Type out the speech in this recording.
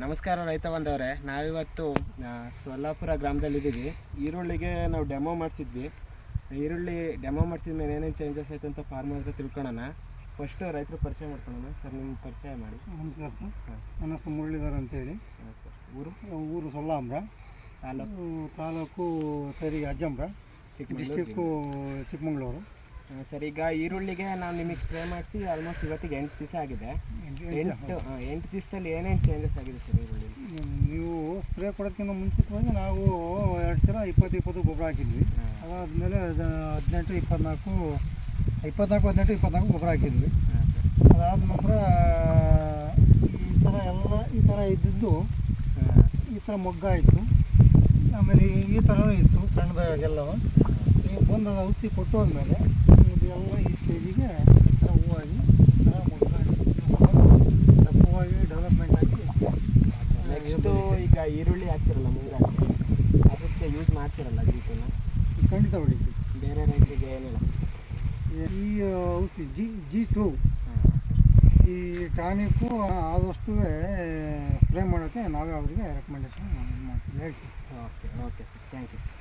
ನಮಸ್ಕಾರ ರೈತ ಬಂದವರೇ, ನಾವಿವತ್ತು ಸೊಲ್ಲಾಪುರ ಗ್ರಾಮದಲ್ಲಿದ್ದೀವಿ. ಈರುಳ್ಳಿಗೆ ನಾವು ಡೆಮೋ ಮಾಡಿಸಿದ್ವಿ. ಈರುಳ್ಳಿ ಡೆಮೋ ಮಾಡಿಸಿದ ಮೇಲೆ ಏನೇನು ಚೇಂಜಸ್ ಆಯಿತು ಅಂತ ಫಾರ್ಮರ್ ಹತ್ರ ತಿಳ್ಕೊಳ್ಳೋಣ. ಫಸ್ಟು ರೈತರು ಪರಿಚಯ ಮಾಡ್ಕೊಳ್ಳೋಣ. ಸರ್, ನಿಮ್ಮ ಪರಿಚಯ ಮಾಡಿ. ನಮಸ್ಕಾರ ಸರ್, ನನ್ನ ಹೆಸರು ಮುರಳೀಧರ್ ಅಂತೇಳಿ. ಸರ್, ಊರು ಸೊಲ್ಲಾಪುರ, ತಾಲೂಕು ತರಿಗೆ ಅಜ್ಜಂಪುರ, ಡಿಸ್ಟಿಕ್ಕು ಚಿಕ್ಕಮಗಳೂರು. ಸರ್, ಈಗ ಈರುಳ್ಳಿಗೆ ನಾವು ನಿಮಗೆ ಸ್ಪ್ರೇ ಮಾಡಿಸಿ ಆಲ್ಮೋಸ್ಟ್ ಇವತ್ತಿಗೆ 8 ದಿವಸ ಆಗಿದೆ. 8 ದಿವಸದಲ್ಲಿ ಏನೇನು ಚೇಂಜಸ್ ಆಗಿದೆ ಸರ್ ಈರುಳ್ಳಿ? ನೀವು ಸ್ಪ್ರೇ ಕೊಡೋದಕ್ಕಿಂತ ಮುಂಚಿತವಾಗಿ ನಾವು 2 ಸಲ 20 ಗೊಬ್ಬರ ಹಾಕಿದ್ವಿ. ಅದಾದಮೇಲೆ 18, 24 ಗೊಬ್ಬರ ಹಾಕಿದ್ವಿ. ಅದಾದ ನಂತರ ಈ ಥರ ಇದ್ದಿದ್ದು ಈ ಥರ ಮೊಗ್ಗಾಯಿತು. ಆಮೇಲೆ ಈ ಥರನೂ ಇತ್ತು ಸಣ್ಣದಾಗೆಲ್ಲವ. ಈಗ ಬಂದು ಔಷಧಿ ಕೊಟ್ಟು ಹೋದ್ಮೇಲೆ ಇದೆಲ್ಲ ಈ ಸ್ಟೇಜಿಗೆ ಈ ಥರ ಹೂವಾಗಿ ಈ ಥರ ಮೊಗ್ಗಾಗಿ ದಪ್ಪವಾಗಿ ಡೆವಲಪ್ಮೆಂಟ್ ಆಗಿ ನೆಕ್ಸ್ಟು ಈಗ ಈರುಳ್ಳಿ ಹಾಕ್ತಿರಲ್ಲ ಮುಂಗಾರಿಗೆ, ಅದಕ್ಕೆ ಯೂಸ್ ಮಾಡ್ತಿರಲ್ಲ ಜೀಟನ್ನ? ಖಂಡಿತ ಹೊಡಿತೀವಿ. ಬೇರೆ ರೈತರಿಗೆ ಏನಿಲ್ಲ ಈ ಔಷಧಿ G2 ಈ ಟಾನಿಕ್ಕು ಆದಷ್ಟು ಸ್ಪ್ರೇ ಮಾಡೋಕ್ಕೆ ನಾವೇ ಅವರಿಗೆ ರೆಕಮೆಂಡೇಶನ್ ಮಾಡ್ತೀವಿ, ಹೇಳ್ತೀವಿ. Okay sir, thank you sir.